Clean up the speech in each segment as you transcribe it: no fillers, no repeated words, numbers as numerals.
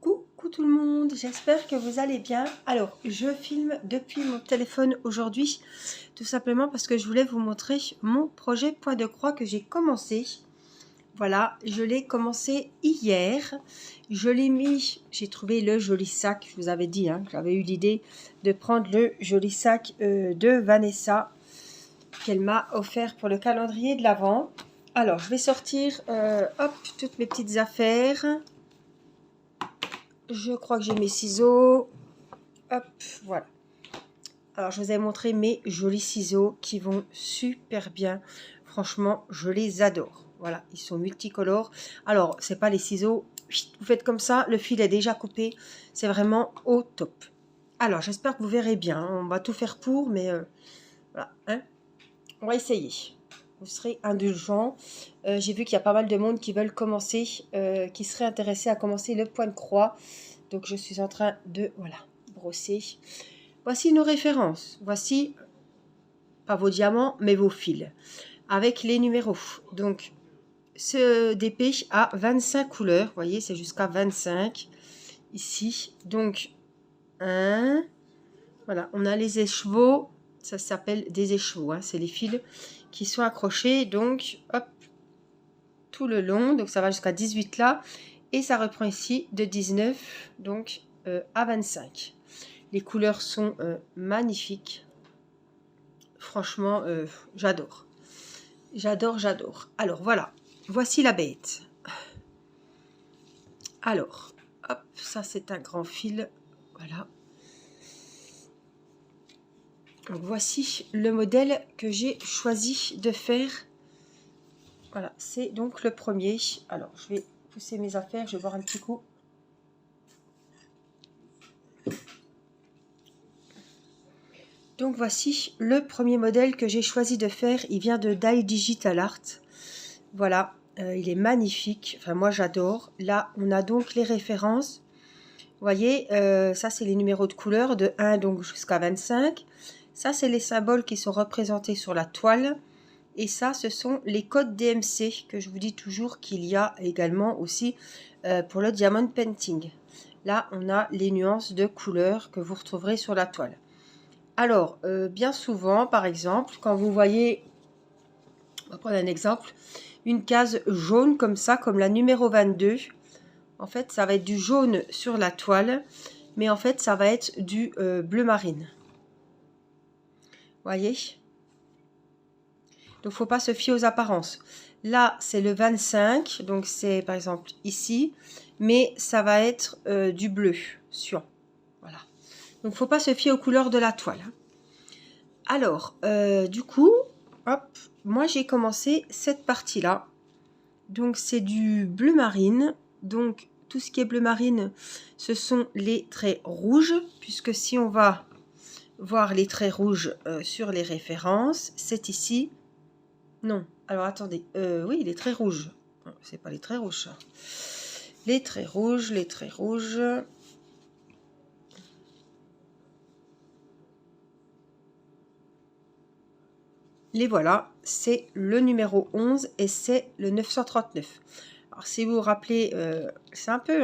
Coucou tout le monde, j'espère que vous allez bien. Alors, je filme depuis mon téléphone aujourd'hui, tout simplement parce que je voulais vous montrer mon projet Point de Croix que j'ai commencé. Voilà, je l'ai commencé hier. Je l'ai mis, j'ai trouvé le joli sac, je vous avais dit, j'avais eu l'idée de prendre le joli sac de Vanessa qu'elle m'a offert pour le calendrier de l'Avent. Alors, je vais sortir, hop, toutes mes petites affaires. Je crois que j'ai mes ciseaux. Hop, voilà. Alors, je vous ai montré mes jolis ciseaux qui vont super bien. Franchement, je les adore. Voilà, ils sont multicolores. Alors, c'est pas les ciseaux. Vous faites comme ça, le fil est déjà coupé. C'est vraiment au top. Alors, j'espère que vous verrez bien. On va tout faire pour, mais voilà. On va essayer. Vous serez indulgents. J'ai vu qu'il y a pas mal de monde qui veulent commencer, qui seraient intéressés à commencer le point de croix. Donc, je suis en train de, voilà, brosser. Voici nos références. Voici, pas vos diamants, mais vos fils. Avec les numéros. Donc, ce DP a 25 couleurs. Vous voyez, c'est jusqu'à 25. Ici. Donc, 1. Voilà, on a les écheveaux. Ça s'appelle des écheveaux. C'est les fils qui sont accrochés. Donc, hop, tout le long. Donc, ça va jusqu'à 18 là. Et ça reprend ici de 19 donc à 25. Les couleurs sont magnifiques. Franchement, j'adore. J'adore, j'adore. Alors, voilà. Voici la bête. Alors, hop, ça c'est un grand fil. Voilà. Donc, voici le modèle que j'ai choisi de faire. Voilà, c'est donc le premier. Alors, je vais pousser mes affaires. Je vais boire un petit coup. Donc voici le premier modèle que j'ai choisi de faire. Il vient de Dye Digital Art. Voilà, il est magnifique. Enfin, moi j'adore. Là, on a donc les références. Vous voyez, ça c'est les numéros de couleur de 1 donc jusqu'à 25. Ça c'est les symboles qui sont représentés sur la toile. Et ça, ce sont les codes DMC que je vous dis toujours qu'il y a également aussi pour le diamond painting. Là, on a les nuances de couleurs que vous retrouverez sur la toile. Alors, bien souvent, par exemple, quand vous voyez, on va prendre un exemple, une case jaune comme ça, comme la numéro 22, en fait, ça va être du jaune sur la toile, mais en fait, ça va être du bleu marine. Voyez? Donc, il ne faut pas se fier aux apparences. Là, c'est le 25, donc c'est par exemple ici, mais ça va être du bleu cyan. Voilà. Donc, il ne faut pas se fier aux couleurs de la toile. Alors, du coup, hop, moi j'ai commencé cette partie-là. Donc, c'est du bleu marine. Donc, tout ce qui est bleu marine, ce sont les traits rouges. Puisque si on va voir les traits rouges sur les références, c'est ici. Non, alors attendez. Oui, les traits rouges. C'est pas les traits rouges, ça. Les traits rouges, les traits rouges. Les voilà, c'est le numéro 11 et c'est le 939. Alors si vous vous rappelez, c'est un peu,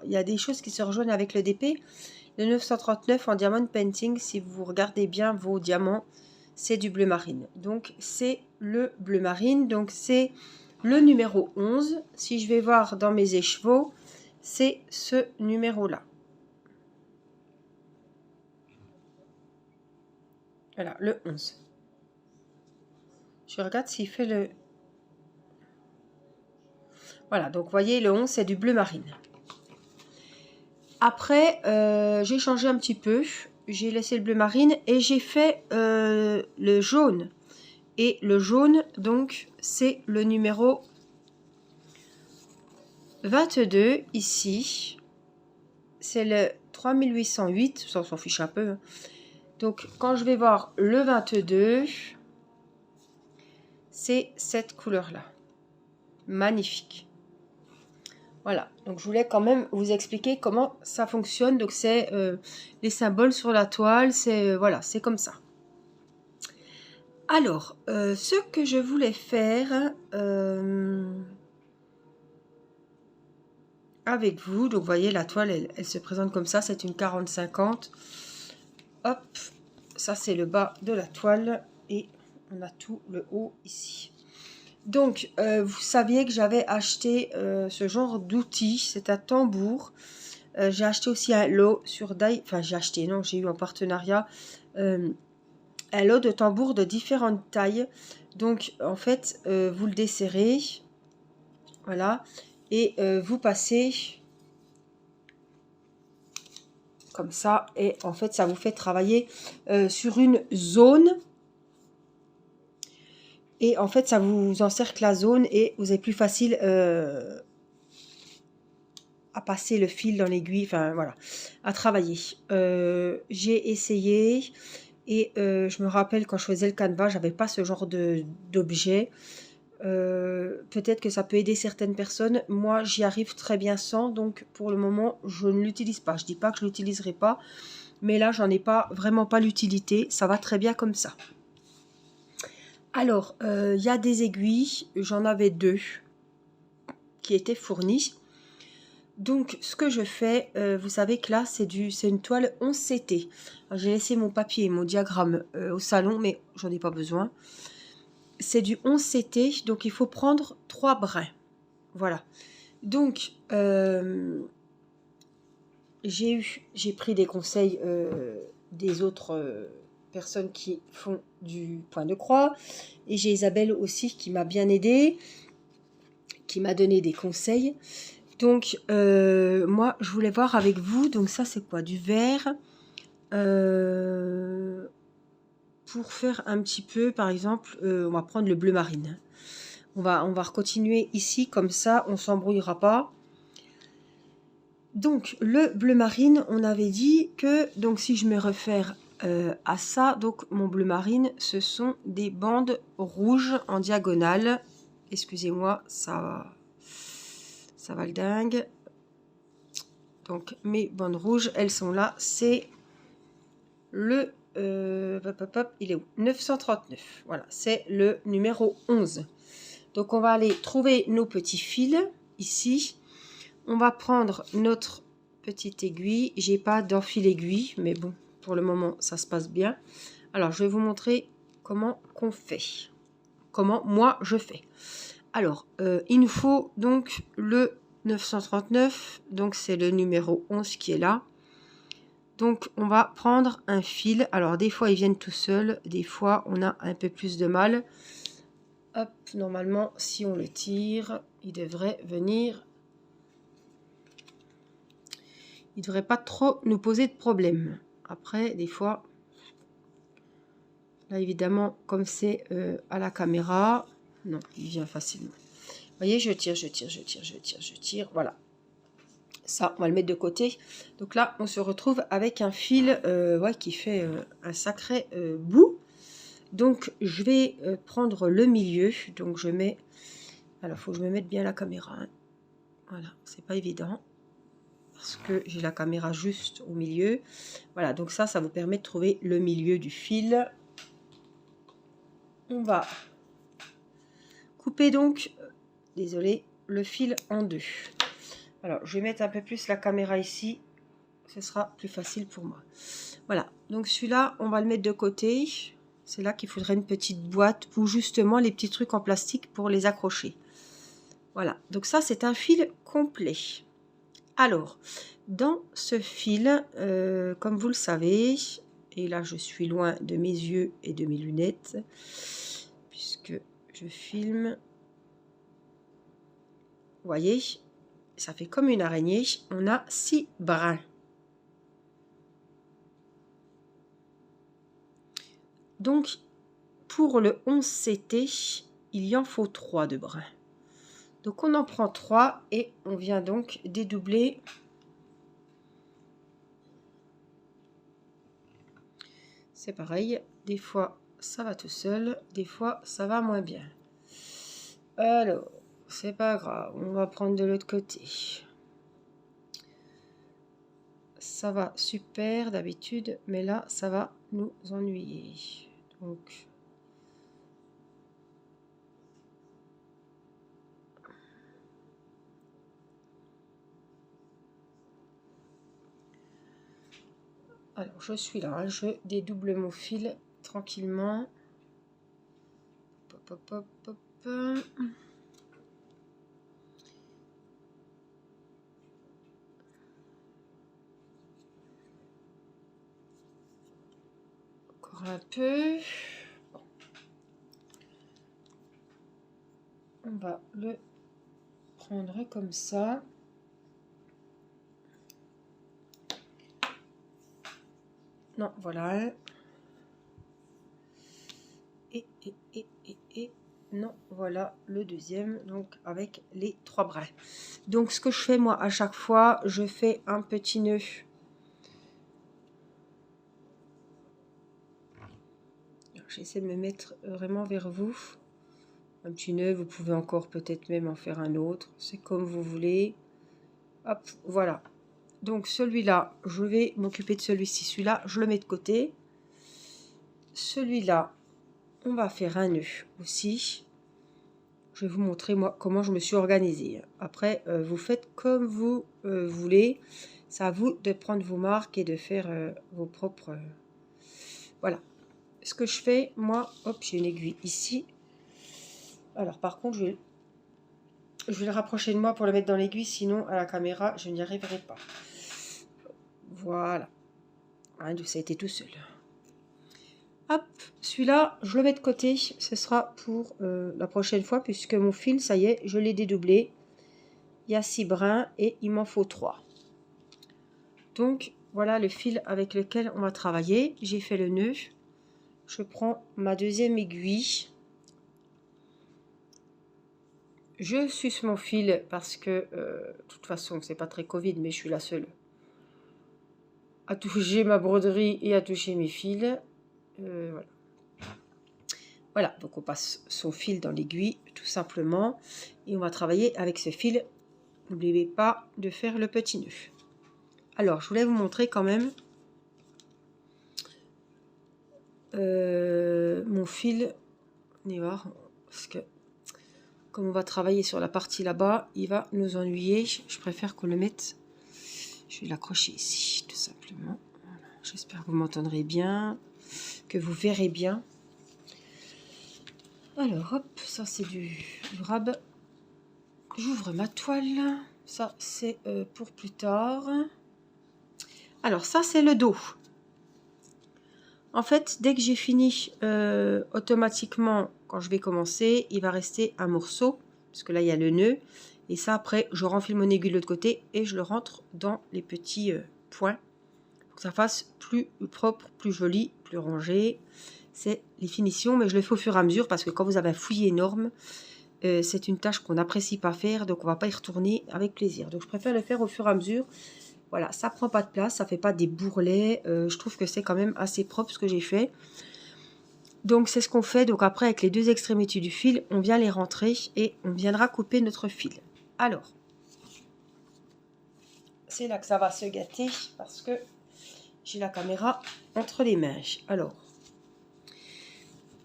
il y a des choses qui se rejoignent avec le DP. Le 939 en diamond painting, si vous regardez bien vos diamants, c'est du bleu marine. Donc c'est le bleu marine, donc c'est le numéro 11. Si je vais voir dans mes écheveaux, c'est ce numéro-là. Voilà, le 11. Je regarde s'il fait le... Voilà, donc vous voyez, le 11, c'est du bleu marine. Après, j'ai changé un petit peu. J'ai laissé le bleu marine et j'ai fait le jaune. Et le jaune, donc, c'est le numéro 22, ici. C'est le 3808, ça on s'en fiche un peu. Donc, quand je vais voir le 22, c'est cette couleur-là. Magnifique. Voilà, donc je voulais quand même vous expliquer comment ça fonctionne. Donc c'est les symboles sur la toile, c'est voilà, c'est comme ça. Alors, ce que je voulais faire, avec vous. Donc, vous voyez, la toile, elle se présente comme ça. C'est une 40-50. Hop, ça, c'est le bas de la toile. Et on a tout le haut ici. Donc, vous saviez que j'avais acheté ce genre d'outil. C'est un tambour. J'ai acheté aussi un lot sur Dai. Enfin, j'ai acheté, non, j'ai eu en partenariat un lot de tambours de différentes tailles. Donc, en fait, vous le desserrez. Voilà. Et vous passez comme ça. Et en fait, ça vous fait travailler sur une zone. Et en fait, ça vous encercle la zone et vous avez plus facile à passer le fil dans l'aiguille. Enfin, voilà, à travailler. J'ai essayé. Et je me rappelle quand je faisais le canevas, j'avais pas ce genre d'objet. Peut-être que ça peut aider certaines personnes. Moi, j'y arrive très bien sans. Donc, pour le moment, je ne l'utilise pas. Je dis pas que je l'utiliserai pas. Mais là, j'en ai pas vraiment pas l'utilité. Ça va très bien comme ça. Alors, il y a des aiguilles. J'en avais 2 qui étaient fournies. Donc, ce que je fais, vous savez que là, c'est une toile 11 CT. J'ai laissé mon papier et mon diagramme au salon, mais j'en ai pas besoin. C'est du 11 CT, donc il faut prendre 3 brins. Voilà. Donc, j'ai pris des conseils des autres personnes qui font du point de croix. Et j'ai Isabelle aussi qui m'a bien aidée, qui m'a donné des conseils. Donc, moi, je voulais voir avec vous. Donc, ça, c'est quoi? Du vert. Pour faire un petit peu, par exemple, on va prendre le bleu marine. On va continuer ici, comme ça, on ne s'embrouillera pas. Donc, le bleu marine, on avait dit que, donc, si je me réfère à ça, donc, mon bleu marine, ce sont des bandes rouges en diagonale. Excusez-moi, ça va le dingue. Donc, mes bandes rouges, elles sont là. C'est le... il est où? 939. Voilà, c'est le numéro 11. Donc, on va aller trouver nos petits fils ici. On va prendre notre petite aiguille. J'ai pas d'enfil aiguille, mais bon, pour le moment, ça se passe bien. Alors, je vais vous montrer comment qu'on fait. Comment moi, je fais. Alors, il nous faut donc le 939. Donc, c'est le numéro 11 qui est là. Donc, on va prendre un fil. Alors, des fois, ils viennent tout seuls. Des fois, on a un peu plus de mal. Hop, normalement, si on le tire, il devrait venir. Il ne devrait pas trop nous poser de problème. Après, des fois, là, évidemment, comme c'est à la caméra, non, il vient facilement. Vous voyez, je tire, je tire, je tire, je tire, je tire. Voilà. Ça, on va le mettre de côté. Donc là, on se retrouve avec un fil ouais, qui fait un sacré bout. Donc, je vais prendre le milieu. Donc, je mets... Alors, il faut que je me mette bien la caméra. Hein. Voilà, c'est pas évident. Parce que j'ai la caméra juste au milieu. Voilà, donc ça vous permet de trouver le milieu du fil. On va couper donc, désolé, le fil en 2. Alors, je vais mettre un peu plus la caméra ici. Ce sera plus facile pour moi. Voilà, donc celui-là, on va le mettre de côté. C'est là qu'il faudrait une petite boîte ou justement les petits trucs en plastique pour les accrocher. Voilà, donc ça, c'est un fil complet. Alors, dans ce fil, comme vous le savez, et là, je suis loin de mes yeux et de mes lunettes, puisque je filme. Vous voyez, ça fait comme une araignée. On a 6 brins. Donc, pour le 11 CT, il y en faut 3 de brins. Donc, on en prend 3 et on vient donc dédoubler. C'est pareil, des fois ça va tout seul, des fois ça va moins bien. Alors, c'est pas grave, on va prendre de l'autre côté. Ça va super d'habitude, mais là ça va nous ennuyer. Donc, Alors, je suis là, hein, je dédouble mon fil tranquillement. Hop, hop, hop, hop. Encore un peu. Bon. On va le prendre comme ça. Non, voilà. Et non, voilà le deuxième, donc avec les 3 brins. Donc ce que je fais moi à chaque fois, je fais un petit nœud. J'essaie de me mettre vraiment vers vous. Un petit nœud, vous pouvez encore peut-être même en faire un autre, c'est comme vous voulez. Hop, voilà. Donc celui-là, je vais m'occuper de celui-ci. Celui-là, je le mets de côté. Celui-là, on va faire un nœud aussi. Je vais vous montrer moi comment je me suis organisée. Après, vous faites comme vous voulez. C'est à vous de prendre vos marques et de faire vos propres... voilà. Ce que je fais, moi, hop, j'ai une aiguille ici. Alors par contre, je vais le rapprocher de moi pour le mettre dans l'aiguille, sinon à la caméra, je n'y arriverai pas. Voilà. Hein, ça a été tout seul. Hop, celui-là, je le mets de côté. Ce sera pour la prochaine fois, puisque mon fil, ça y est, je l'ai dédoublé. Il y a 6 brins et il m'en faut 3. Donc, voilà le fil avec lequel on va travailler. J'ai fait le nœud. Je prends ma deuxième aiguille. Je suce mon fil parce que, de toute façon, c'est pas très Covid, mais je suis la seule à toucher ma broderie et à toucher mes fils. Voilà. Voilà, donc on passe son fil dans l'aiguille, tout simplement. Et on va travailler avec ce fil. N'oubliez pas de faire le petit nœud. Alors, je voulais vous montrer quand même mon fil. On y va, parce que comme on va travailler sur la partie là-bas, il va nous ennuyer. Je préfère qu'on le mette. Je vais l'accrocher ici, tout simplement. Voilà. J'espère que vous m'entendrez bien, que vous verrez bien. Alors, hop, ça c'est du rab. J'ouvre ma toile. Ça, c'est pour plus tard. Alors, ça, c'est le dos. En fait, dès que j'ai fini, automatiquement, quand je vais commencer, il va rester un morceau. Parce que là, il y a le nœud. Et ça, après, je renfile mon aiguille de l'autre côté et je le rentre dans les petits points. Pour que ça fasse plus propre, plus joli, plus rangé. C'est les finitions, mais je le fais au fur et à mesure parce que quand vous avez un fouillis énorme, c'est une tâche qu'on n'apprécie pas faire. Donc, on ne va pas y retourner avec plaisir. Donc, je préfère le faire au fur et à mesure. Voilà, ça prend pas de place, ça fait pas des bourrelets. Je trouve que c'est quand même assez propre ce que j'ai fait. Donc c'est ce qu'on fait. Donc après avec les deux extrémités du fil, on vient les rentrer et on viendra couper notre fil. Alors, c'est là que ça va se gâter parce que j'ai la caméra entre les mains. Alors,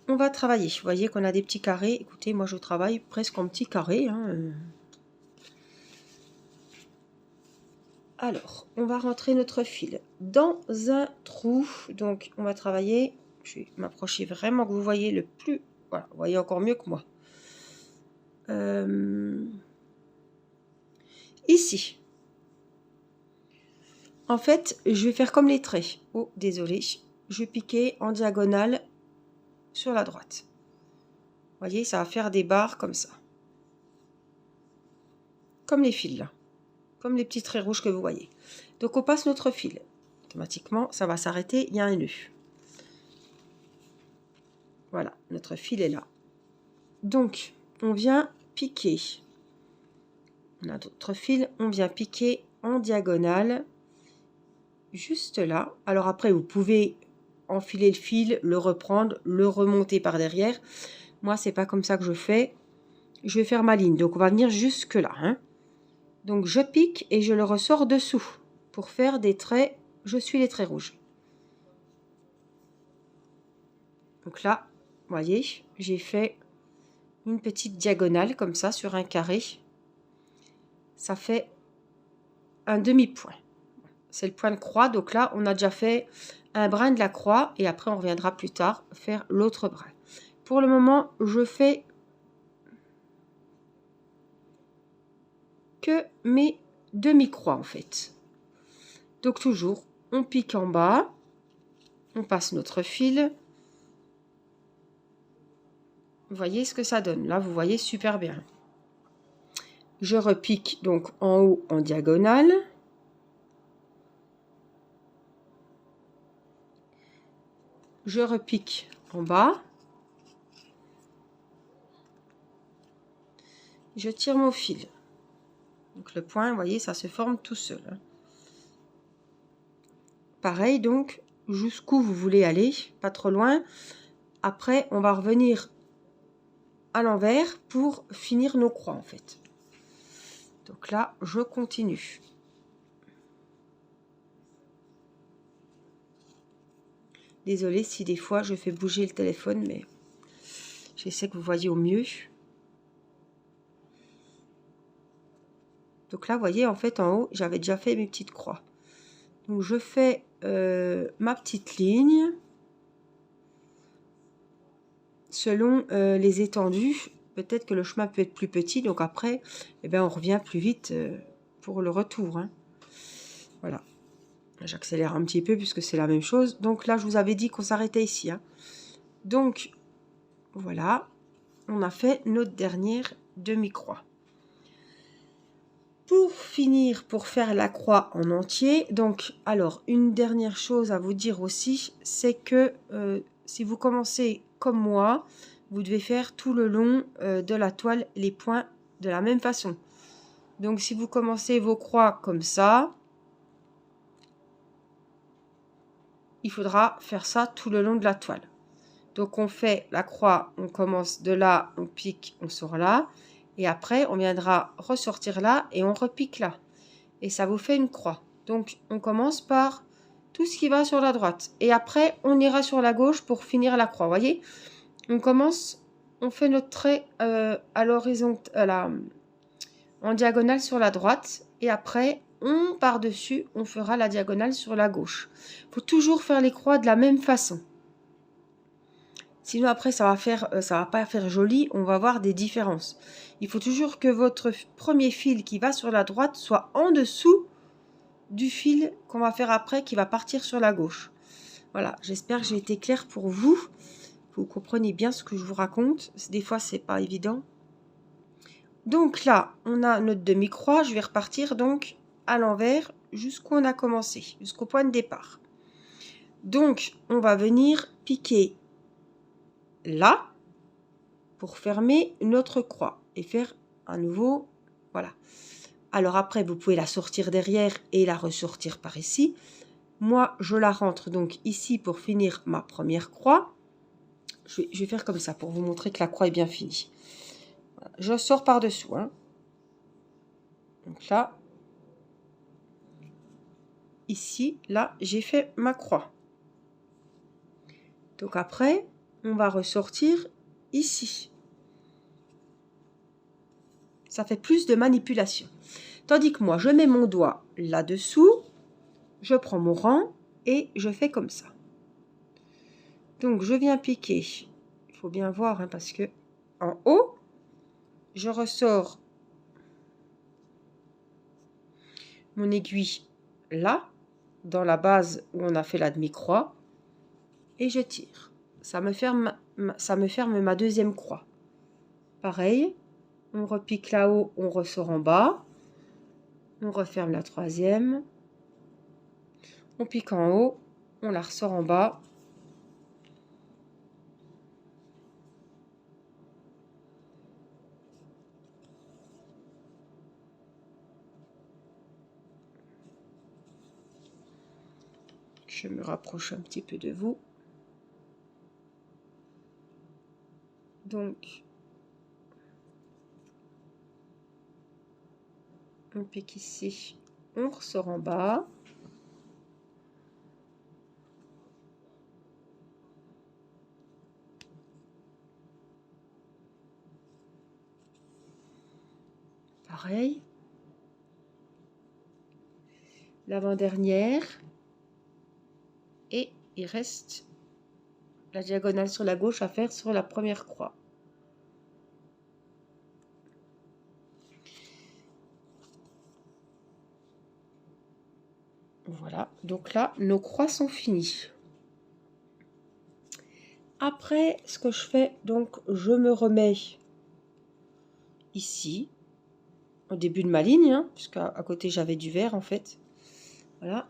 on va travailler. Vous voyez qu'on a des petits carrés. Écoutez, moi je travaille presque en petits carrés. Hein. Alors, on va rentrer notre fil dans un trou. Donc, on va travailler. Je vais m'approcher vraiment que vous voyez le plus. Voilà, vous voyez encore mieux que moi. Ici. En fait, je vais faire comme les traits. Oh, désolé. Je vais piquer en diagonale sur la droite. Vous voyez, ça va faire des barres comme ça. Comme les fils là. Comme les petits traits rouges que vous voyez. Donc, on passe notre fil. Automatiquement, ça va s'arrêter. Il y a un nœud. Voilà, notre fil est là. Donc, on vient piquer. On a d'autres fils. On vient piquer en diagonale. Juste là. Alors après, vous pouvez enfiler le fil, le reprendre, le remonter par derrière. Moi, c'est pas comme ça que je fais. Je vais faire ma ligne. Donc, on va venir jusque là. Hein. Donc, je pique et je le ressors dessous. Pour faire des traits, je suis les traits rouges. Donc là, vous voyez, j'ai fait une petite diagonale comme ça sur un carré. Ça fait un demi-point. c'est le point de croix. Donc là, on a déjà fait un brin de la croix et après, on reviendra plus tard faire l'autre brin. Pour le moment, je fais que mes demi-croix en fait. Donc toujours, on pique en bas, on passe notre fil. Vous voyez ce que ça donne. Là, vous voyez super bien. Je repique donc en haut en diagonale. Je repique en bas. Je tire mon fil. Donc le point, vous voyez, ça se forme tout seul. Pareil donc, jusqu'où vous voulez aller, pas trop loin. Après, on va revenir à l'envers pour finir nos croix en fait. Donc là, je continue. Désolée si des fois je fais bouger le téléphone, mais j'essaie que vous voyez au mieux. Donc là, vous voyez, en fait, en haut, j'avais déjà fait mes petites croix. Donc je fais ma petite ligne selon les étendues. Peut-être que le chemin peut être plus petit, donc après, eh bien, on revient plus vite pour le retour. Hein. Voilà. J'accélère un petit peu puisque c'est la même chose. Donc là, je vous avais dit qu'on s'arrêtait ici. Hein. Donc, voilà. On a fait notre dernière demi-croix. Pour finir, pour faire la croix en entier, donc, alors, une dernière chose à vous dire aussi, c'est que si vous commencez comme moi, vous devez faire tout le long de la toile les points de la même façon. Donc, si vous commencez vos croix comme ça, il faudra faire ça tout le long de la toile. Donc, on fait la croix, on commence de là, on pique, on sort là, et après, on viendra ressortir là et on repique là. Et ça vous fait une croix. Donc, on commence par tout ce qui va sur la droite. Et après, on ira sur la gauche pour finir la croix. Vous voyez, on commence, on fait notre trait à l'horizontale, en diagonale sur la droite. Et après, on part dessus, on fera la diagonale sur la gauche. Il faut toujours faire les croix de la même façon. Sinon, après, ça va pas faire joli. On va avoir des différences. Il faut toujours que votre premier fil qui va sur la droite soit en dessous du fil qu'on va faire après qui va partir sur la gauche. Voilà, j'espère que j'ai été claire pour vous. Vous comprenez bien ce que je vous raconte. Des fois, c'est pas évident. Donc là, on a notre demi-croix. Je vais repartir donc à l'envers jusqu'où on a commencé, jusqu'au point de départ. Donc, on va venir piquer là pour fermer notre croix et faire un nouveau, voilà. Alors après, vous pouvez la sortir derrière et la ressortir par ici. Moi, je la rentre donc ici pour finir ma première croix. Je vais faire comme ça pour vous montrer que la croix est bien finie. Voilà. Je sors par-dessous. Hein. Donc là, ici, là, j'ai fait ma croix. Donc après, on va ressortir ici. Ça fait plus de manipulation. Tandis que moi, je mets mon doigt là-dessous, je prends mon rang et je fais comme ça. Donc, je viens piquer. Il faut bien voir, hein, parce que en haut, je ressors mon aiguille là, dans la base où on a fait la demi-croix, et je tire. Ça me ferme ma deuxième croix. Pareil, on repique là-haut, on ressort en bas, on referme la troisième, on pique en haut, on la ressort en bas. Je me rapproche un petit peu de vous. Donc, on pique ici, on ressort en bas. Pareil. l'avant-dernière. Et il reste la diagonale sur la gauche à faire sur la première croix. Voilà, donc là, nos croix sont finies. Après, ce que je fais, donc, je me remets ici, au début de ma ligne, hein, puisqu'à côté, j'avais du vert, en fait. Voilà.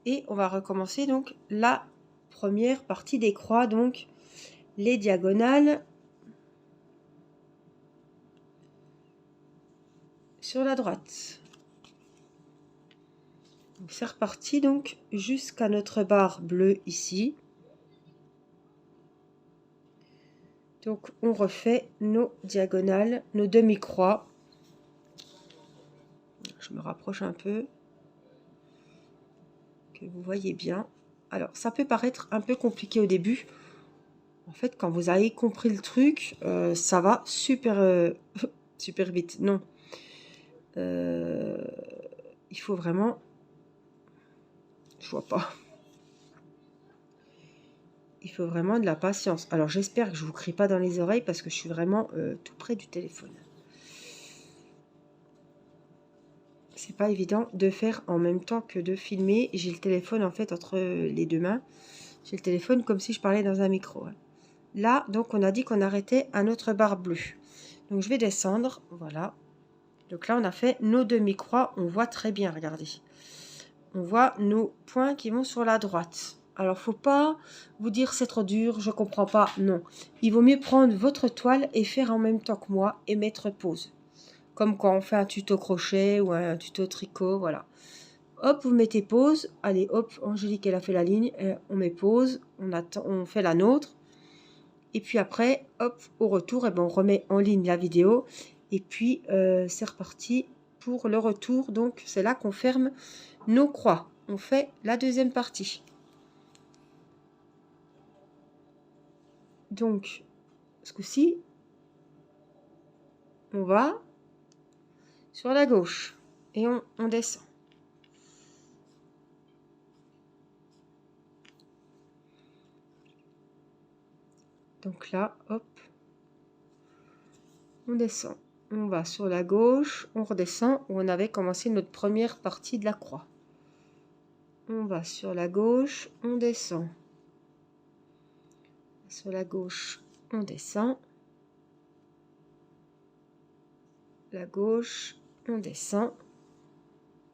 Et on va recommencer, donc, la première partie des croix, donc, les diagonales sur la droite. C'est reparti, donc, jusqu'à notre barre bleue ici. Donc, on refait nos diagonales, nos demi-croix. Je me rapproche un peu, que vous voyez bien. Alors, ça peut paraître un peu compliqué au début. En fait, quand vous avez compris le truc, ça va super, super vite. Non. Il faut vraiment... Je vois pas. Il faut vraiment de la patience. Alors, j'espère que je ne vous crie pas dans les oreilles parce que je suis vraiment tout près du téléphone. C'est pas évident de faire en même temps que de filmer. J'ai le téléphone en fait entre les deux mains. J'ai le téléphone comme si je parlais dans un micro. Là, donc, on a dit qu'on arrêtait à notre barre bleue. Donc, je vais descendre. Voilà. Donc là, on a fait nos demi-croix. On voit très bien, regardez. On voit nos points qui vont sur la droite. Alors, faut pas vous dire c'est trop dur, je comprends pas. Non. Il vaut mieux prendre votre toile et faire en même temps que moi et mettre pause. Comme quand on fait un tuto crochet ou un tuto tricot, voilà. Hop, vous mettez pause. Allez, hop, Angélique, elle a fait la ligne. On met pause. On attend, on fait la nôtre. Et puis après, hop, au retour, on remet en ligne la vidéo. Et puis, c'est reparti pour le retour. Donc, c'est là qu'on ferme nos croix. On fait la deuxième partie. Donc, ce coup-ci, on va sur la gauche et on descend. Donc là, hop, on descend. On va sur la gauche, on redescend où on avait commencé notre première partie de la croix. On va sur la gauche, on descend. Sur la gauche, on descend. La gauche, on descend.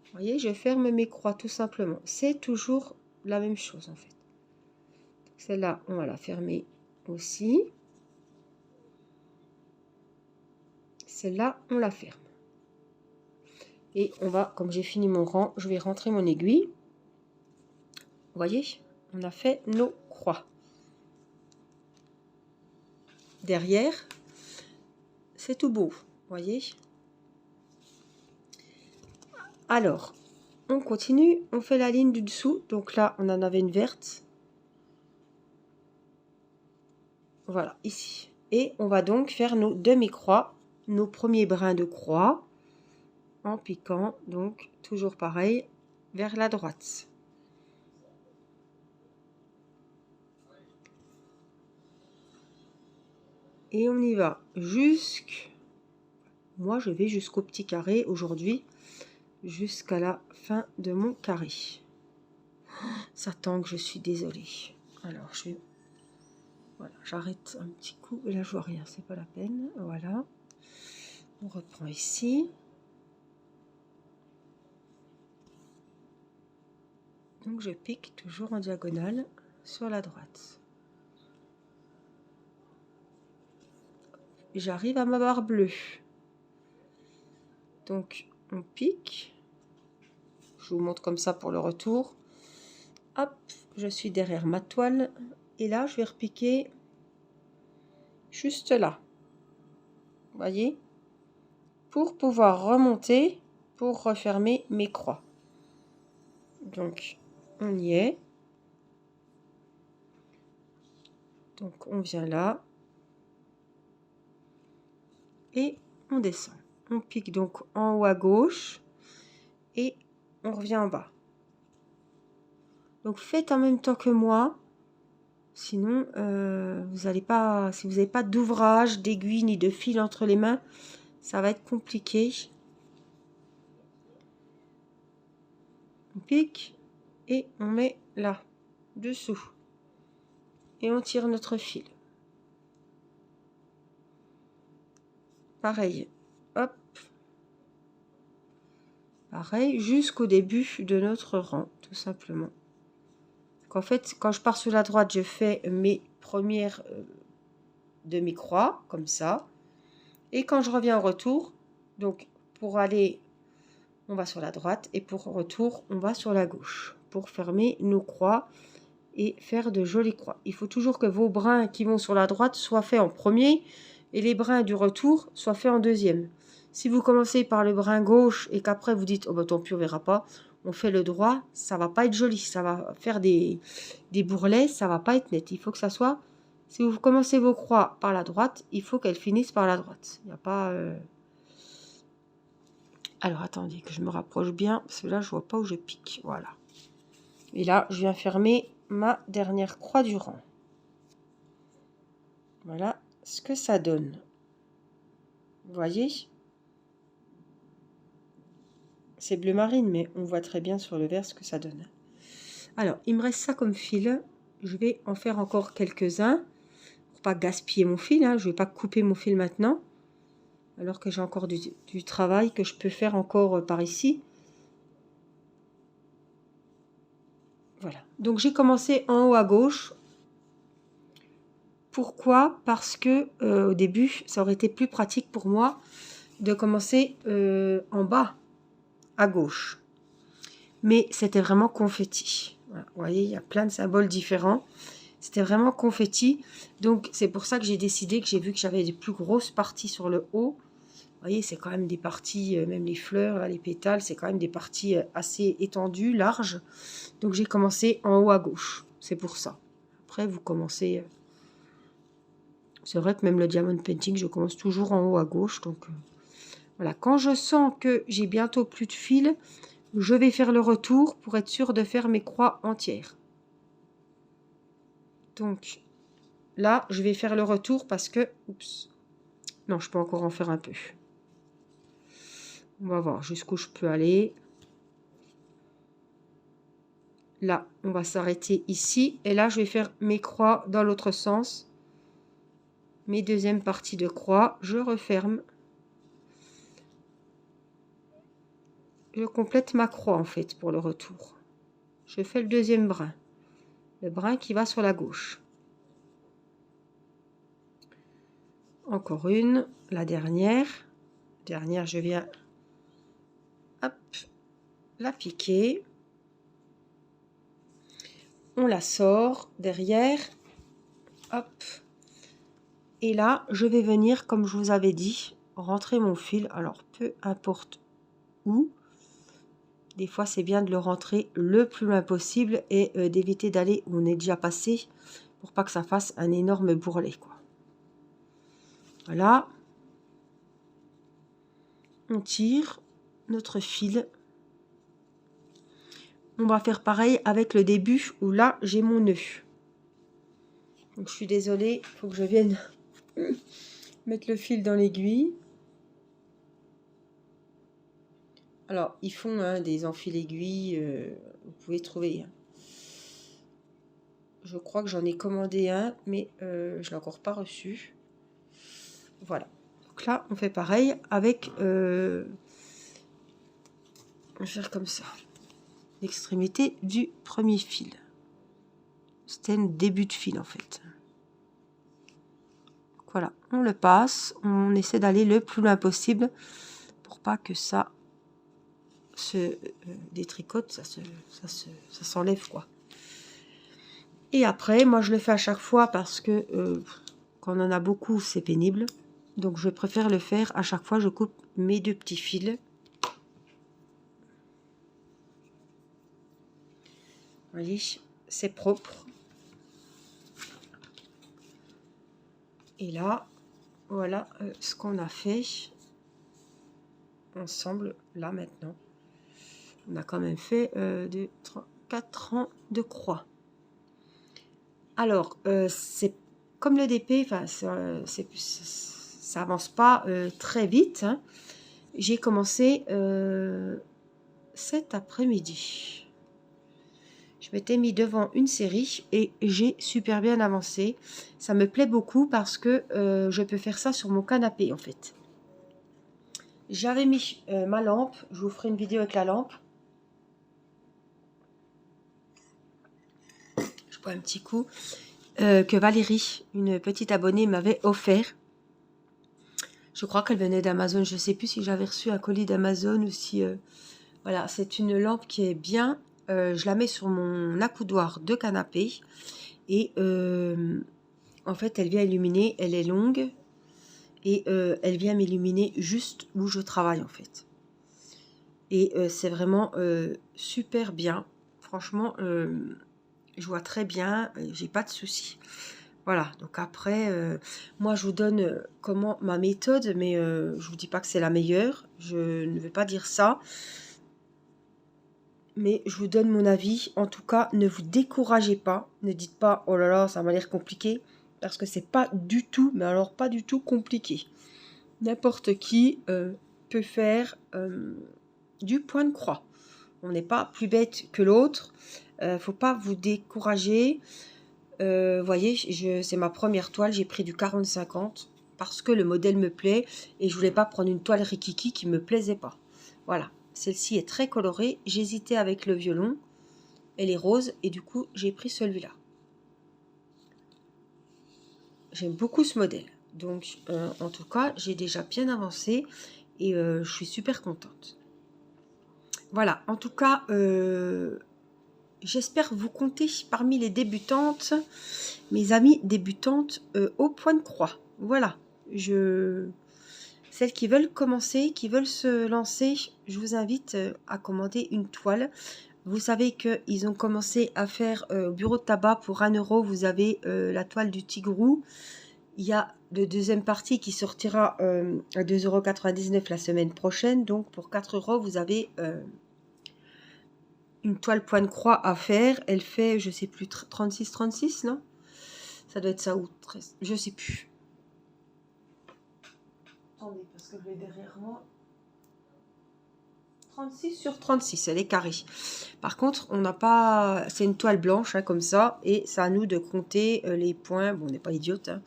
Vous voyez, je ferme mes croix tout simplement. C'est toujours la même chose en fait. Celle-là, on va la fermer aussi. Celle-là, on la ferme. Et on va, comme j'ai fini mon rang, je vais rentrer mon aiguille. Vous voyez, on a fait nos croix. Derrière, c'est tout beau, vous voyez. Alors, on continue, on fait la ligne du dessous. Donc là, on en avait une verte. Voilà, ici. Et on va donc faire nos demi-croix, nos premiers brins de croix, en piquant, donc toujours pareil, vers la droite. Et on y va moi je vais jusqu'au petit carré aujourd'hui, jusqu'à la fin de mon carré. Ça tangue, je suis désolée. Alors je vais... Voilà, j'arrête un petit coup, et là je vois rien, c'est pas la peine. Voilà. On reprend ici. Donc je pique toujours en diagonale sur la droite. J'arrive à ma barre bleue. Donc on pique. Je vous montre comme ça pour le retour. Hop, je suis derrière ma toile. Et là, je vais repiquer juste là. Vous voyez? Pour pouvoir remonter, pour refermer mes croix. Donc, on y est. Donc, on vient là. Et on descend. On pique donc en haut à gauche. Et on revient en bas. Donc faites en même temps que moi. Sinon, vous n'allez pas, si vous n'avez pas d'ouvrage, d'aiguille ni de fil entre les mains, ça va être compliqué. On pique et on met là, dessous. Et on tire notre fil. Pareil, hop. Pareil, jusqu'au début de notre rang, tout simplement. En fait, quand je pars sur la droite, je fais mes premières demi-croix, comme ça. Et quand je reviens en retour, donc pour aller, on va sur la droite. Et pour retour, on va sur la gauche. Pour fermer nos croix et faire de jolies croix. Il faut toujours que vos brins qui vont sur la droite soient faits en premier. Et les brins du retour soient faits en deuxième. Si vous commencez par le brin gauche et qu'après vous dites, oh bah tant pis, on verra pas. On fait le droit, ça va pas être joli, ça va faire des bourrelets, ça va pas être net. Il faut que ça soit, si vous commencez vos croix par la droite, il faut qu'elles finissent par la droite. Il n'y a pas... Alors attendez que je me rapproche bien, parce que là je vois pas où je pique, voilà. Et là je viens fermer ma dernière croix du rang. Voilà ce que ça donne. Vous voyez ? C'est bleu marine, mais on voit très bien sur le verre ce que ça donne. Alors, il me reste ça comme fil. Je vais en faire encore quelques-uns. Pour pas gaspiller mon fil. Hein. Je ne vais pas couper mon fil maintenant. Alors que j'ai encore du travail que je peux faire encore par ici. Voilà. Donc, j'ai commencé en haut à gauche. Pourquoi ? Parce que au début, ça aurait été plus pratique pour moi de commencer en bas à gauche. Mais c'était vraiment confetti. Voilà. Vous voyez, il y a plein de symboles différents. C'était vraiment confetti. Donc, c'est pour ça que j'ai décidé que j'ai vu que j'avais des plus grosses parties sur le haut. Vous voyez, c'est quand même des parties, même les fleurs, là, les pétales, c'est quand même des parties assez étendues, larges. Donc, j'ai commencé en haut à gauche. C'est pour ça. Après, vous commencez... c'est vrai que même le diamond painting, je commence toujours en haut à gauche. Donc, voilà. Quand je sens que j'ai bientôt plus de fil, je vais faire le retour pour être sûr de faire mes croix entières. Donc, là, je vais faire le retour parce que... Oups. Non, je peux encore en faire un peu. On va voir jusqu'où je peux aller. Là, on va s'arrêter ici. Et là, je vais faire mes croix dans l'autre sens. Mes deuxièmes parties de croix. Je referme. Je complète ma croix, en fait, pour le retour. Je fais le deuxième brin. Le brin qui va sur la gauche. Encore une. La dernière. Dernière, je viens... Hop. La piquer. On la sort derrière. Hop. Et là, je vais venir, comme je vous avais dit, rentrer mon fil. Alors, peu importe où. Des fois, c'est bien de le rentrer le plus loin possible et d'éviter d'aller où on est déjà passé pour pas que ça fasse un énorme bourrelet, quoi. Voilà. On tire notre fil. On va faire pareil avec le début où là, j'ai mon nœud. Donc, je suis désolée, il faut que je vienne mettre le fil dans l'aiguille. Alors, ils font des enfils aiguilles, vous pouvez trouver. Je crois que j'en ai commandé un, mais je ne l'ai encore pas reçu. Voilà. Donc là, on fait pareil avec... on va faire comme ça. L'extrémité du premier fil. C'était un début de fil, en fait. Donc voilà, on le passe. On essaie d'aller le plus loin possible pour pas que ça se détricote, ça s'enlève, quoi. Et après, moi, je le fais à chaque fois parce que quand on en a beaucoup, c'est pénible. Donc, je préfère le faire à chaque fois. Je coupe mes deux petits fils. Vous voyez, c'est propre. Et là, voilà ce qu'on a fait ensemble, là, maintenant. On a quand même fait 2, 3, 4 rangs de croix. Alors, c'est comme le DP, enfin, ça avance pas très vite. Hein. J'ai commencé cet après-midi. Je m'étais mis devant une série et j'ai super bien avancé. Ça me plaît beaucoup parce que je peux faire ça sur mon canapé en fait. J'avais mis ma lampe. Je vous ferai une vidéo avec la lampe. Je bois un petit coup. Que Valérie, une petite abonnée, m'avait offert. Je crois qu'elle venait d'Amazon. Je ne sais plus si j'avais reçu un colis d'Amazon ou si... voilà, c'est une lampe qui est bien. Je la mets sur mon accoudoir de canapé. Et en fait, elle vient illuminer. Elle est longue. Et elle vient m'illuminer juste où je travaille en fait. Et c'est vraiment super bien. Franchement, je vois très bien. J'ai pas de soucis. Voilà, donc après, moi je vous donne comment ma méthode, mais je vous dis pas que c'est la meilleure, je ne vais pas dire ça, mais je vous donne mon avis. En tout cas, ne vous découragez pas, ne dites pas oh là là ça m'a l'air compliqué, parce que c'est pas du tout, mais alors pas du tout compliqué. N'importe qui peut faire du point de croix. On n'est pas plus bête que l'autre, faut pas vous décourager. Voyez, c'est ma première toile, j'ai pris du 40-50 parce que le modèle me plaît et je voulais pas prendre une toile rikiki qui me plaisait pas. Voilà, celle-ci est très colorée, j'hésitais avec le violon, elle est rose et du coup j'ai pris celui-là. J'aime beaucoup ce modèle, donc en tout cas j'ai déjà bien avancé et je suis super contente. Voilà, en tout cas... j'espère vous compter parmi les débutantes, mes amies débutantes au point de croix. Voilà, celles qui veulent commencer, qui veulent se lancer, je vous invite à commander une toile. Vous savez qu'ils ont commencé à faire au bureau de tabac pour 1 €. Vous avez la toile du tigrou. Il y a le deuxième partie qui sortira à 2,99 € la semaine prochaine. Donc pour 4 €, vous avez... une toile point de croix à faire. Elle fait, je sais plus, 36, non? Ça doit être ça ou 13, je sais plus. Attendez, parce que je l'ai derrière moi. 36 sur 36, elle est carrée. Par contre, on n'a pas... C'est une toile blanche, hein, comme ça. Et c'est à nous de compter les points. Bon, on n'est pas idiote. Hein.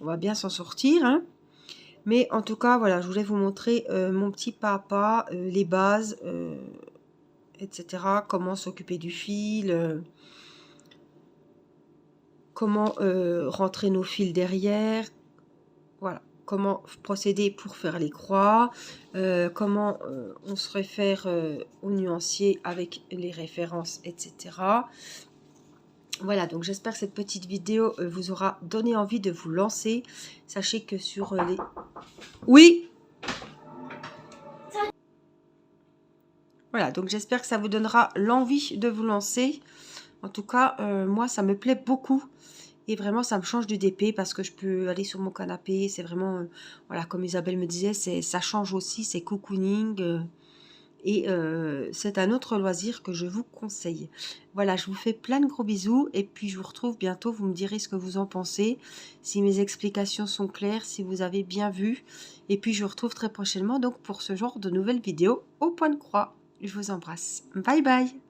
On va bien s'en sortir. Hein. Mais en tout cas, voilà, je voulais vous montrer mon petit pas à pas, les bases... etc. Comment s'occuper du fil, comment rentrer nos fils derrière, voilà, comment procéder pour faire les croix, comment on se réfère au nuancier avec les références, etc. Voilà, donc j'espère que cette petite vidéo vous aura donné envie de vous lancer. Sachez que sur les... Oui! Voilà, donc j'espère que ça vous donnera l'envie de vous lancer. En tout cas, moi, ça me plaît beaucoup. Et vraiment, ça me change du DP parce que je peux aller sur mon canapé. C'est vraiment, voilà, comme Isabelle me disait, ça change aussi, c'est cocooning. Et c'est un autre loisir que je vous conseille. Voilà, je vous fais plein de gros bisous. Et puis, je vous retrouve bientôt. Vous me direz ce que vous en pensez. Si mes explications sont claires, si vous avez bien vu. Et puis, je vous retrouve très prochainement donc pour ce genre de nouvelles vidéos au point de croix. Je vous embrasse. Bye bye.